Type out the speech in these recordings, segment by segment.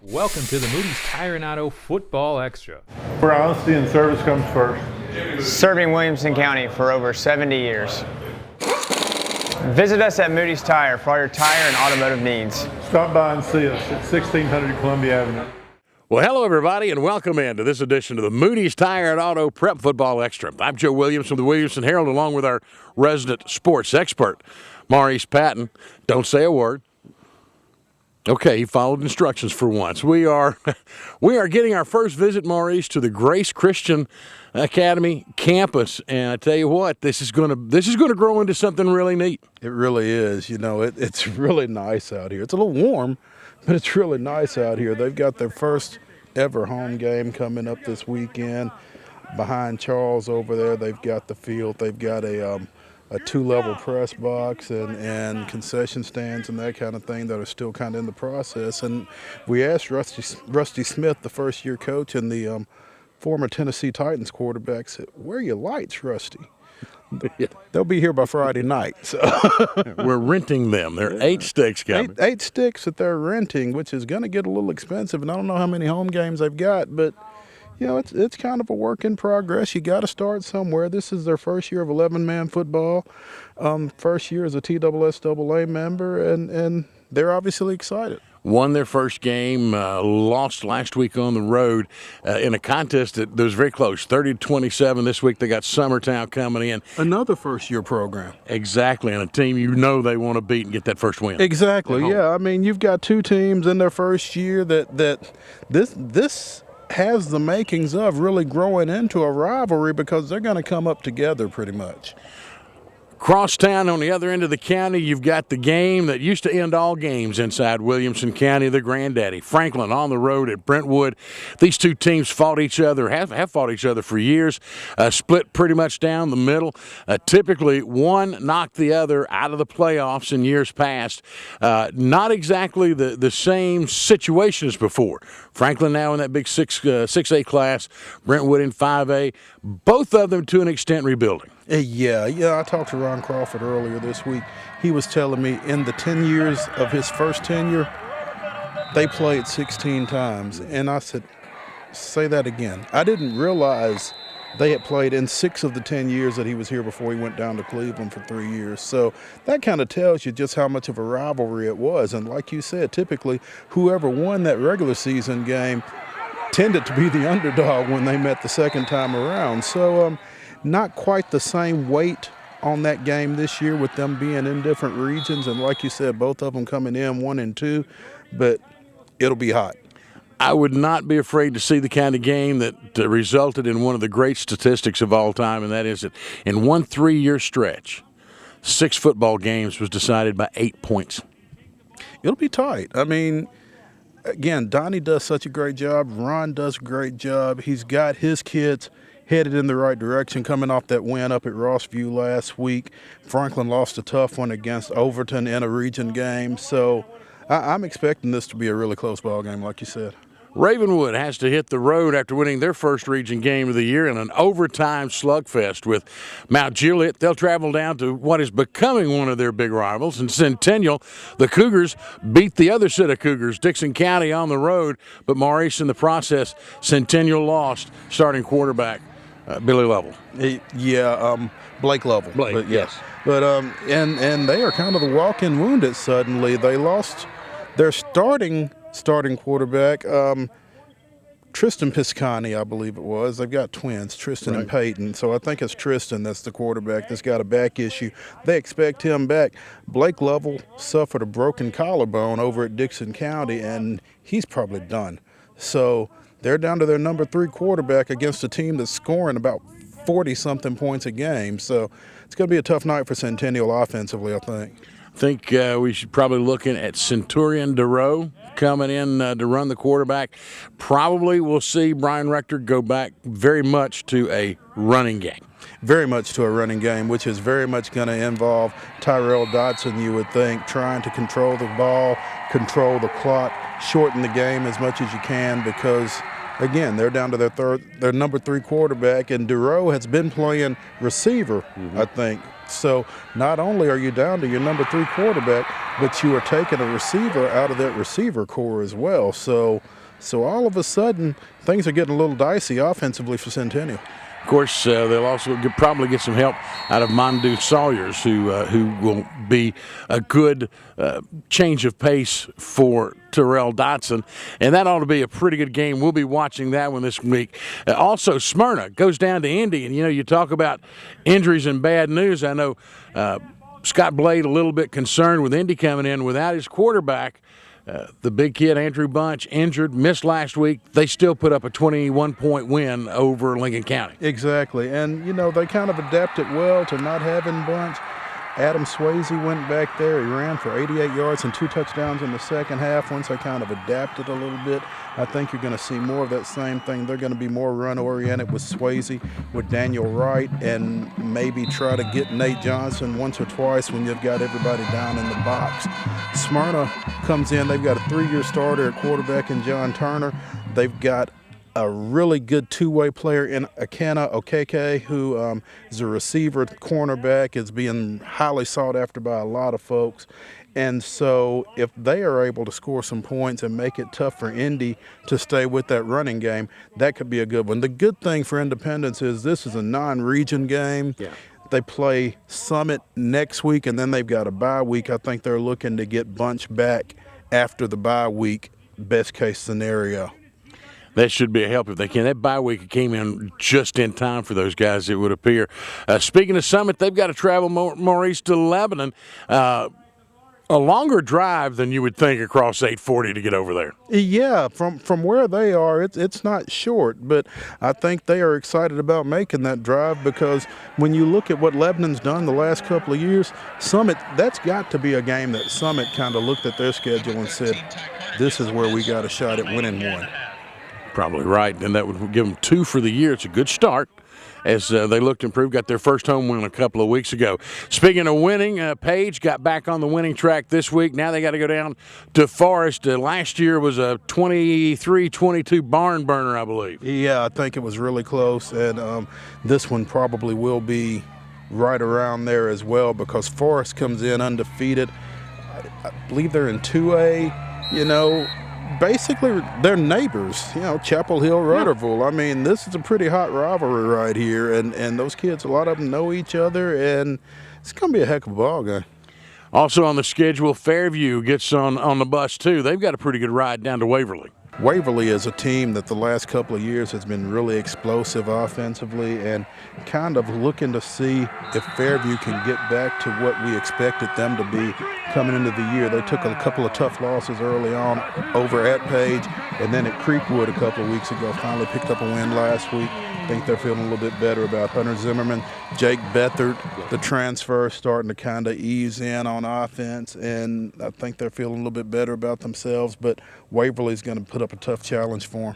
Welcome to the Moody's Tire and Auto Football Extra. Where honesty and service comes first. Serving Williamson County for over 70 years. Visit us at Moody's Tire for all your tire and automotive needs. Stop by and see us at 1600 Columbia Avenue. Well, hello, everybody, and welcome into this edition of the Moody's Tire and Auto Prep Football Extra. I'm Joe Williams from the Williamson Herald, along with our resident sports expert, Maurice Patton. Don't say a word. Okay, he followed instructions for once. We are getting our first visit, Maurice, to the Grace Christian Academy campus, and I tell you what, this is going to grow into something really neat. It really is. You know, it's really nice out here. It's a little warm, but it's really nice out here. They've got their first ever home game coming up this weekend. Behind Charles over there, they've got the field. They've got a two-level press box and concession stands and that kind of thing that are still kind of in the process. And we asked Rusty Smith, the first-year coach and the former Tennessee Titans quarterback, said, "Where are your lights, Rusty?" They'll be here by Friday night. So we're renting them. They're 8 sticks coming. Eight sticks that they're renting, which is going to get a little expensive. And I don't know how many home games they've got, but you know, it's kind of a work in progress. You got to start somewhere. This is their first year of 11-man football, first year as a TSSAA member, and they're obviously excited. Won their first game, lost last week on the road in a contest that was very close, 30-27. This week they got Summertown coming in. Another first-year program. Exactly, and a team you know they want to beat and get that first win. Exactly, yeah. I mean, you've got two teams in their first year that this has the makings of really growing into a rivalry because they're going to come up together pretty much. Crosstown on the other end of the county, you've got the game that used to end all games inside Williamson County, the Granddaddy. Franklin on the road at Brentwood. These two teams fought each other, have fought each other for years, split pretty much down the middle. Typically, one knocked the other out of the playoffs in years past. Not exactly the same situation as before. Franklin now in that big 6A class, Brentwood in 5A. Both of them, to an extent, rebuilding. Yeah, I talked to Ron Crawford earlier this week. He was telling me in the 10 years of his first tenure, they played 16 times. And I said, say that again. I didn't realize they had played in 6 of the 10 years that he was here before he went down to Cleveland for 3 years. So that kind of tells you just how much of a rivalry it was. And like you said, typically whoever won that regular season game tended to be the underdog when they met the second time around. So not quite the same weight on that game this year with them being in different regions. And like you said, both of them coming in 1 and 2, but it'll be hot. I would not be afraid to see the kind of game that resulted in one of the great statistics of all time, and that is that in one 3-year stretch, 6 football games was decided by 8 points. It'll be tight. I mean, again, Donnie does such a great job. Ron does a great job. He's got his kids headed in the right direction coming off that win up at Rossview last week. Franklin lost a tough one against Overton in a region game. So I'm expecting this to be a really close ball game, like you said. Ravenwood has to hit the road after winning their first region game of the year in an overtime slugfest with Mount Juliet. They'll travel down to what is becoming one of their big rivals. In Centennial, the Cougars beat the other set of Cougars, Dixon County, on the road, but Maurice in the process. Centennial lost starting quarterback Billy Lovell. Blake Lovell. Blake, yes. But and they are kind of the walking wounded suddenly. They lost their starting quarterback, Tristan Piscani, I believe it was. They've got twins, Tristan and Patton. So I think it's Tristan that's the quarterback that's got a back issue. They expect him back. Blake Lovell suffered a broken collarbone over at Dixon County, and he's probably done. So they're down to their number 3 quarterback against a team that's scoring about 40-something points a game. So it's going to be a tough night for Centennial offensively, I think. I think we should probably looking at Centurion DeRoe coming in to run the quarterback. Probably we'll see Brian Rector go back very much to a running game. Very much to a running game, which is very much going to involve Tyrell Dotson, you would think, trying to control the ball, control the clock, shorten the game as much as you can because, again, they're down to their number 3 quarterback, and DeRoe has been playing receiver, I think, So not only are you down to your number 3 quarterback, but you are taking a receiver out of that receiver core as well. So all of a sudden, things are getting a little dicey offensively for Centennial. Of course, they'll also probably get some help out of Mondu Sawyers, who will be a good change of pace for Terrell Dotson, and that ought to be a pretty good game. We'll be watching that one this week. Also, Smyrna goes down to Indy, and you talk about injuries and bad news. I know Scott Blade a little bit concerned with Indy coming in without his quarterback. The big kid, Andrew Bunch, injured, missed last week. They still put up a 21-point win over Lincoln County. Exactly. And, they kind of adapted well to not having Bunch. Adam Swayze went back there. He ran for 88 yards and 2 touchdowns in the second half. Once they kind of adapted a little bit, I think you're going to see more of that same thing. They're going to be more run-oriented with Swayze, with Daniel Wright, and maybe try to get Nate Johnson once or twice when you've got everybody down in the box. Smyrna comes in. They've got a 3-year starter at quarterback in John Turner. They've got a really good two-way player in Akana Okeke, who is a receiver, cornerback, is being highly sought after by a lot of folks. And so if they are able to score some points and make it tough for Indy to stay with that running game, that could be a good one. The good thing for Independence is this is a non-region game. Yeah. They play Summit next week, and then they've got a bye week. I think they're looking to get Bunch back after the bye week, best case scenario. That should be a help if they can. That bye week came in just in time for those guys, it would appear. Speaking of Summit, they've got to travel Maurice to Lebanon. A longer drive than you would think across 840 to get over there. Yeah, from where they are, it's not short, but I think they are excited about making that drive because when you look at what Lebanon's done the last couple of years, Summit, that's got to be a game that Summit kind of looked at their schedule and said, this is where we got a shot at winning one. Probably right, and that would give them 2 for the year. It's a good start as they look to improve. Got their first home win a couple of weeks ago. Speaking of winning, Page got back on the winning track this week. Now they got to go down to Forest. Last year was a 23-22 barn burner, I believe. Yeah, I think it was really close, and this one probably will be right around there as well because Forest comes in undefeated. I believe they're in 2A, Basically, they're neighbors, Chapel Hill, Rutherville. I mean, this is a pretty hot rivalry right here, and those kids, a lot of them know each other, and it's going to be a heck of a ball game. Also on the schedule, Fairview gets on the bus, too. They've got a pretty good ride down to Waverly. Waverly is a team that the last couple of years has been really explosive offensively and kind of looking to see if Fairview can get back to what we expected them to be coming into the year. They took a couple of tough losses early on over at Page and then at Creekwood a couple of weeks ago. Finally picked up a win last week. I think they're feeling a little bit better about Hunter Zimmerman. Jake Bethard, the transfer, starting to kind of ease in on offense, and I think they're feeling a little bit better about themselves, but Waverly's going to put up a tough challenge for them.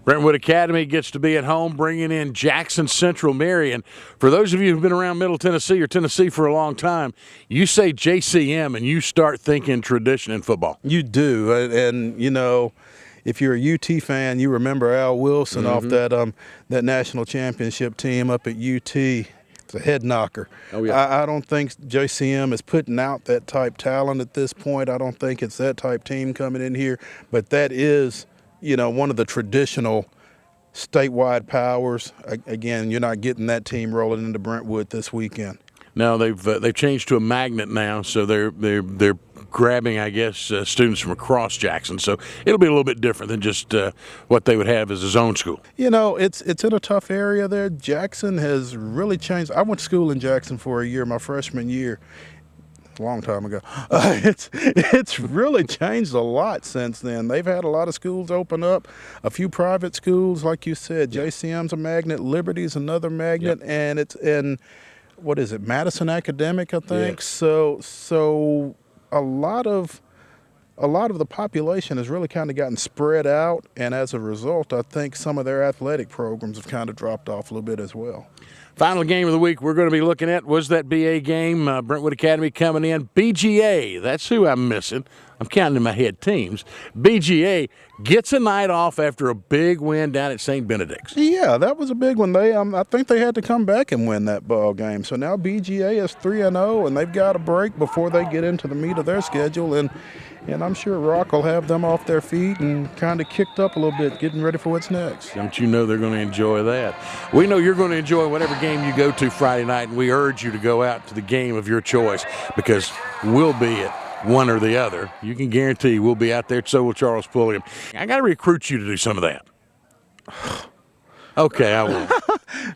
Brentwood Academy gets to be at home, bringing in Jackson Central Marion. For those of you who've been around Middle Tennessee or Tennessee for a long time, you say JCM and you start thinking tradition in football. You do, and if you're a UT fan, you remember Al Wilson off that national championship team up at UT. It's a head knocker. Oh, yeah. I don't think JCM is putting out that type talent at this point. I don't think it's that type team coming in here, but that is one of the traditional statewide powers. Again, you're not getting that team rolling into Brentwood this weekend. No, they've changed to a magnet now, so they're grabbing, I guess, students from across Jackson. So it'll be a little bit different than just what they would have as a zone school. It's in a tough area there. Jackson has really changed. I went to school in Jackson for a year, my freshman year. A long time ago. It's really changed a lot since then. They've had a lot of schools open up, a few private schools, like you said. JCM's a magnet, Liberty's another magnet, and it's in, what is it, Madison Academic, I think. Yes. So a lot of a lot of the population has really kind of gotten spread out, and as a result, I think some of their athletic programs have kind of dropped off a little bit as well. Final game of the week we're going to be looking at was that BA game. Brentwood Academy coming in. BGA, that's who I'm missing. I'm counting in my head teams. BGA gets a night off after a big win down at St. Benedict's. Yeah, that was a big one. I think they had to come back and win that ball game. So now BGA is 3-0, and they've got a break before they get into the meat of their schedule. And I'm sure Rock will have them off their feet and kind of kicked up a little bit, getting ready for what's next. Don't you know they're going to enjoy that? We know you're going to enjoy whatever game you go to Friday night, and we urge you to go out to the game of your choice because we'll be at one or the other. You can guarantee we'll be out there, so will Charles Pulliam. I got to recruit you to do some of that. Okay, I will.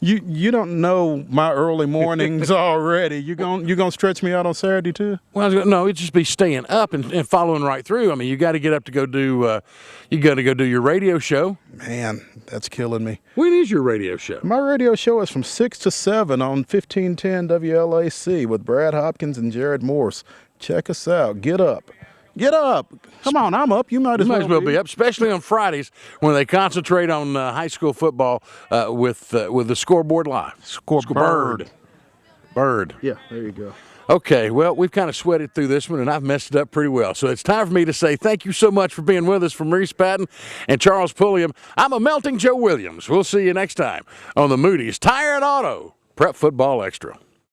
You don't know my early mornings already. You gonna stretch me out on Saturday too? Well, no, it'd just be staying up and following right through. I mean, you got to get up to go do. You got to go do your radio show. Man, that's killing me. When is your radio show? My radio show is from 6 to 7 on 1510 WLAC with Brad Hopkins and Jared Morse. Check us out. Get up. Get up. Come on, I'm up. You might as well be up, especially on Fridays when they concentrate on high school football with the Scoreboard Live. Scoreboard. Bird. Yeah, there you go. Okay, well, we've kind of sweated through this one, and I've messed it up pretty well. So it's time for me to say thank you so much for being with us from Maurice, Patton, and Charles Pulliam. I'm a melting Joe Williams. We'll see you next time on the Moody's Tire and Auto Prep Football Extra.